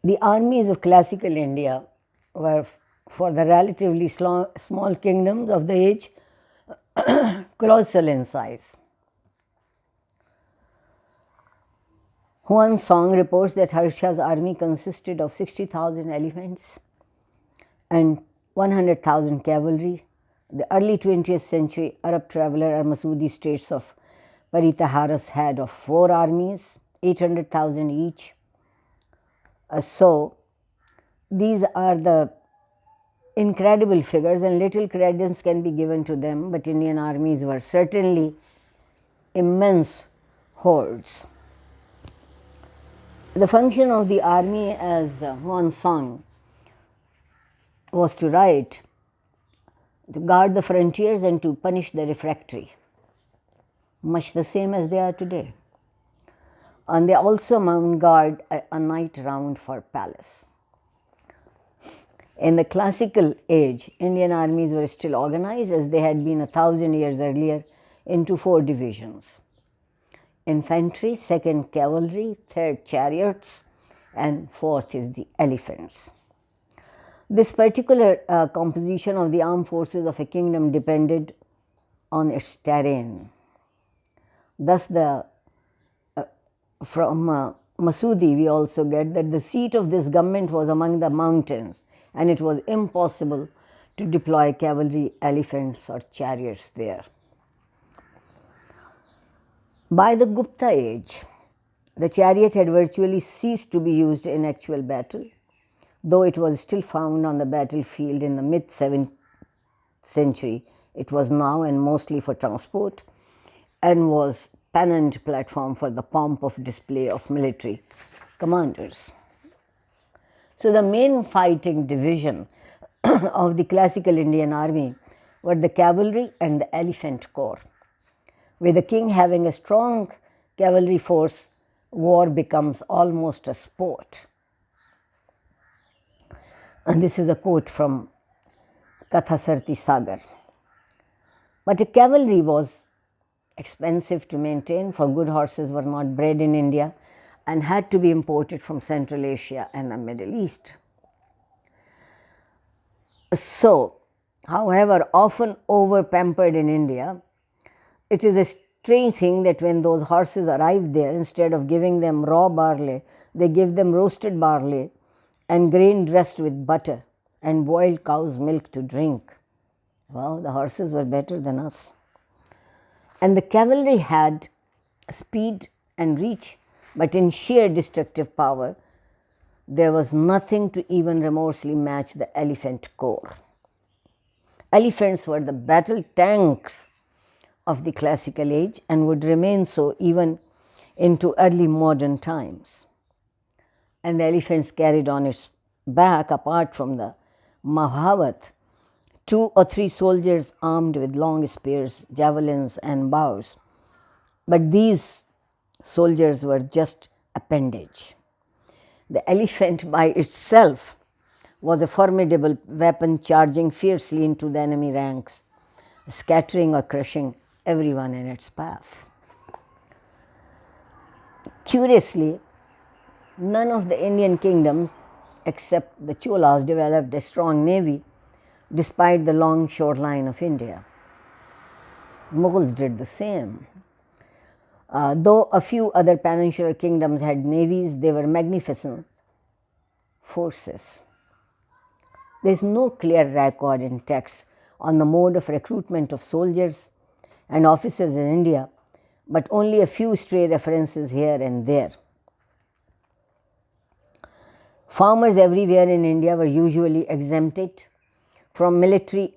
The armies of classical India were for the relatively small kingdoms of the age colossal in size. Huan Song reports that Harsha's army consisted of 60,000 elephants and 100,000 cavalry. The early 20th century Arab traveler Al-Masudi states of Paritaharas had of 4 armies, 800,000 each. So, these are the incredible figures, and little credence can be given to them, but Indian armies were certainly immense hordes. The function of the army, as Huan Song was to write, to guard the frontiers and to punish the refractory, much the same as they are today. And they also mount guard a night round for palace. In the classical age, Indian armies were still organized as they had been 1,000 years earlier into 4 divisions: infantry, 2nd cavalry, 3rd chariots, and 4th is the elephants. This particular composition of the armed forces of a kingdom depended on its terrain. Thus, from Masudi we also get that the seat of this government was among the mountains, and it was impossible to deploy cavalry, elephants or chariots there. By the Gupta age, the chariot had virtually ceased to be used in actual battle, though it was still found on the battlefield in the mid-7th century. It was now and mostly for transport and was pennant platform for the pomp of display of military commanders. So, the main fighting division of the classical Indian army were the cavalry and the elephant corps. With the king having a strong cavalry force, war becomes almost a sport. And this is a quote from Kathasarti Sagar. But the cavalry was expensive to maintain, for good horses were not bred in India and had to be imported from Central Asia and the Middle East. So, however often over-pampered in India, it is a strange thing that when those horses arrive there, instead of giving them raw barley, they give them roasted barley and grain dressed with butter and boiled cow's milk to drink. Wow, the horses were better than us. And the cavalry had speed and reach, but in sheer destructive power, there was nothing to even remotely match the elephant corps. Elephants were the battle tanks of the classical age and would remain so even into early modern times. And the elephants carried on its back, apart from the Mahavat, 2 or 3 soldiers armed with long spears, javelins and bows. But these soldiers were just appendage. The elephant by itself was a formidable weapon, charging fiercely into the enemy ranks, scattering or crushing everyone in its path. Curiously, none of the Indian kingdoms except the Cholas developed a strong navy despite the long shoreline of India. Mughals did the same. Though a few other peninsular kingdoms had navies, they were magnificent forces. There is no clear record in texts on the mode of recruitment of soldiers and officers in India, but only a few stray references here and there. Farmers everywhere in India were usually exempted from military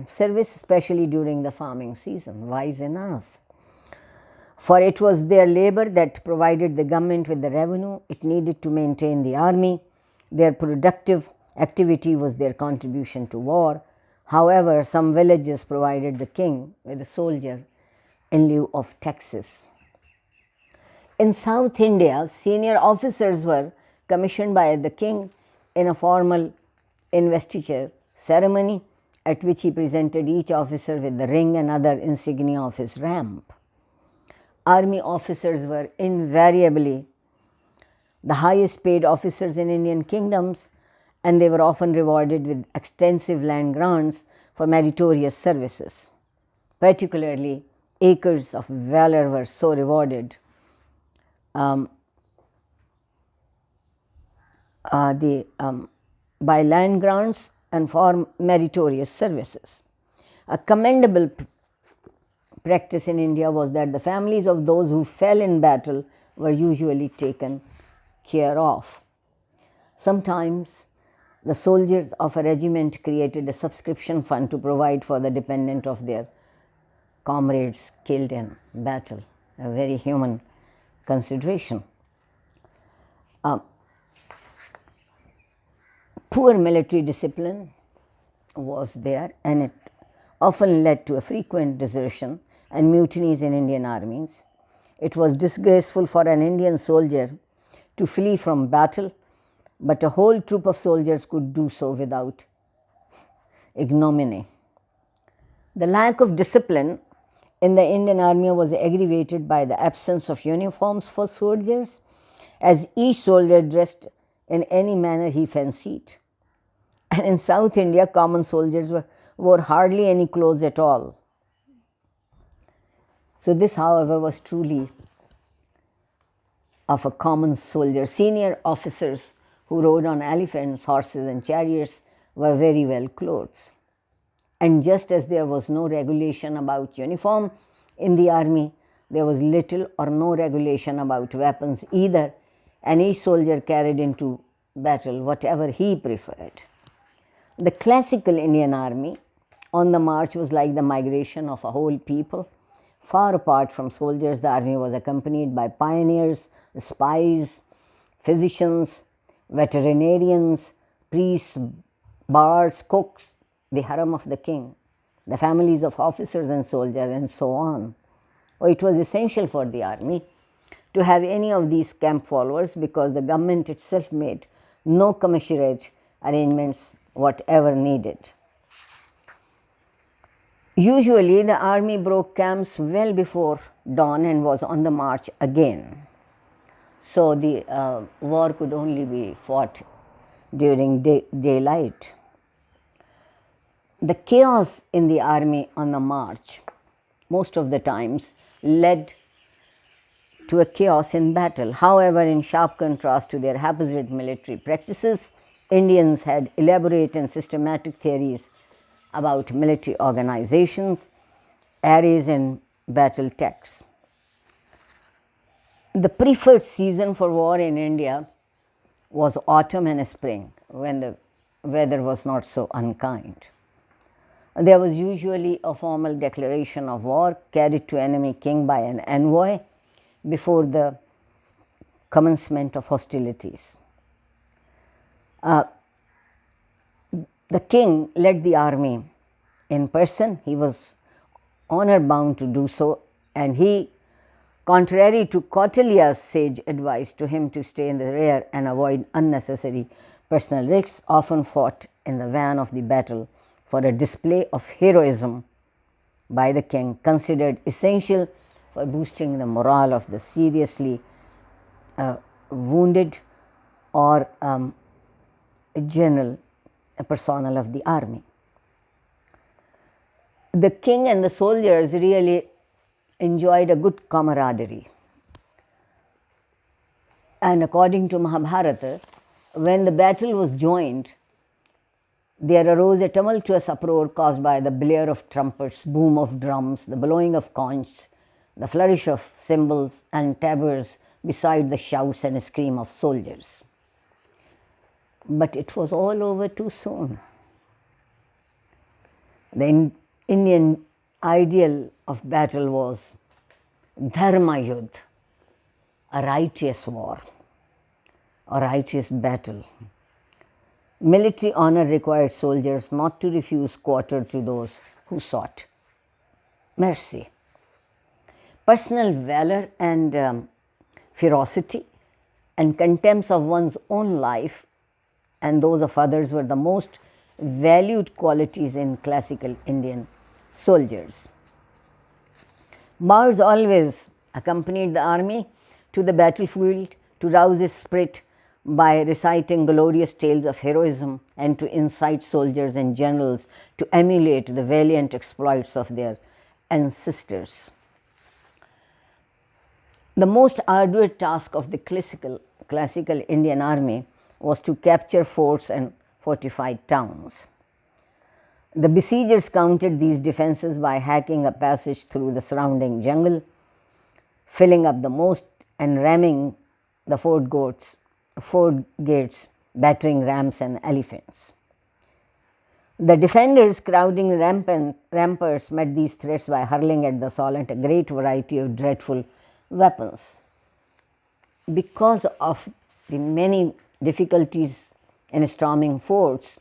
service, especially during the farming season. Wise enough. For it was their labor that provided the government with the revenue it needed to maintain the army. Their productive activity was their contribution to war. However, some villages provided the king with a soldier in lieu of taxes. In South India, senior officers were commissioned by the king in a formal investiture ceremony at which he presented each officer with the ring and other insignia of his rank. Army officers were invariably the highest paid officers in Indian kingdoms, and they were often rewarded with extensive land grants for meritorious services. Particularly, acres of valor were so rewarded by land grants and for meritorious services. A commendable practice in India was that the families of those who fell in battle were usually taken care of. Sometimes the soldiers of a regiment created a subscription fund to provide for the dependent of their comrades killed in battle, a very human consideration. Poor military discipline was there, and it often led to a frequent desertion and mutinies in Indian armies. It was disgraceful for an Indian soldier to flee from battle, but a whole troop of soldiers could do so without ignominy. The lack of discipline in the Indian army was aggravated by the absence of uniforms for soldiers, as each soldier dressed in any manner he fancied. And in South India, common soldiers wore hardly any clothes at all. So this, however, was truly of a common soldier. Senior officers who rode on elephants, horses and chariots were very well clothed. And just as there was no regulation about uniform in the army, there was little or no regulation about weapons either, and each soldier carried into battle whatever he preferred. The classical Indian army on the march was like the migration of a whole people. Far apart from soldiers, the army was accompanied by pioneers, spies, physicians, veterinarians, priests, bards, cooks, the harem of the king, the families of officers and soldiers, and so on. It was essential for the army to have any of these camp followers because the government itself made no commissariat arrangements whatever needed. Usually, the army broke camps well before dawn and was on the march again. So, the war could only be fought during daylight. The chaos in the army on the march, most of the times, led to a chaos in battle. However, in sharp contrast to their haphazard military practices, Indians had elaborate and systematic theories about military organizations, arrays and battle tactics. The preferred season for war in India was autumn and spring, when the weather was not so unkind. There was usually a formal declaration of war carried to enemy king by an envoy before the commencement of hostilities. The king led the army in person. He was honor bound to do so, and he, contrary to Kautya's sage advice to him to stay in the rear and avoid unnecessary personal risks, often fought in the van of the battle for a display of heroism by the king, considered essential for boosting the morale of the seriously wounded or general personnel of the army. The king and the soldiers really enjoyed a good camaraderie. And according to Mahabharata, when the battle was joined, there arose a tumultuous uproar caused by the blare of trumpets, boom of drums, the blowing of conchs, the flourish of cymbals and tabors, beside the shouts and scream of soldiers. But it was all over too soon. The Indian ideal of battle was dharma yudh, a righteous war, a righteous battle. Military honor required soldiers not to refuse quarter to those who sought mercy. Personal valor and ferocity and contempt of one's own life and those of others were the most valued qualities in classical Indian soldiers. Bards always accompanied the army to the battlefield to rouse his spirit by reciting glorious tales of heroism and to incite soldiers and generals to emulate the valiant exploits of their ancestors. The most arduous task of the classical Indian army was to capture forts and fortified towns. The besiegers countered these defenses by hacking a passage through the surrounding jungle, filling up the moat and ramming the fort gates, battering rams and elephants. The defenders crowding the ramparts met these threats by hurling at the assailants a great variety of dreadful weapons. Because of the many difficulties in storming forts,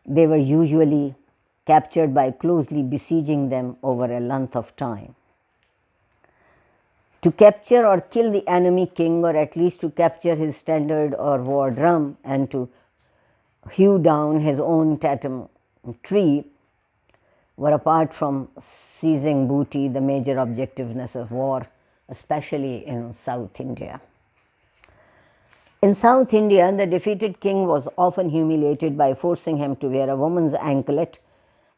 they were usually captured by closely besieging them over a length of time. To capture or kill the enemy king, or at least to capture his standard or war drum and to hew down his own totem tree, were, apart from seizing booty, the major objectiveness of war, especially in South India. In South India, the defeated king was often humiliated by forcing him to wear a woman's anklet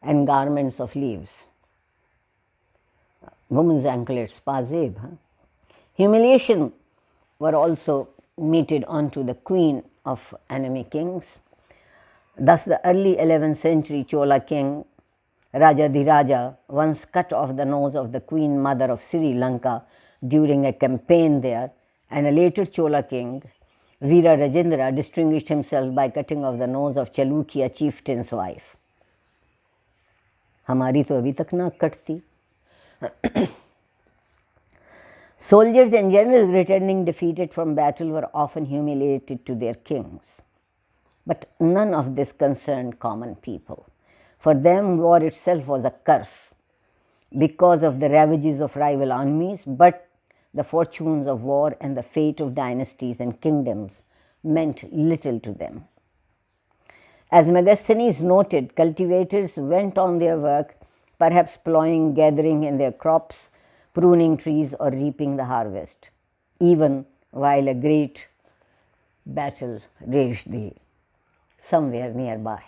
and garments of leaves. Woman's anklets, pazeb. Humiliation were also meted onto the queen of enemy kings. Thus, the early 11th century Chola king Rajadhiraja once cut off the nose of the queen mother of Sri Lanka during a campaign there, and a later Chola king, Veera Rajendra, distinguished himself by cutting off the nose of Chalukya chieftain's wife. हमारी तो अभी तक ना कटती. Soldiers and generals returning defeated from battle were often humiliated to their kings. But none of this concerned common people. For them, war itself was a curse because of the ravages of rival armies, but the fortunes of war and the fate of dynasties and kingdoms meant little to them. As Megasthenes noted, cultivators went on their work, perhaps plowing, gathering in their crops, pruning trees, or reaping the harvest, even while a great battle raged somewhere nearby.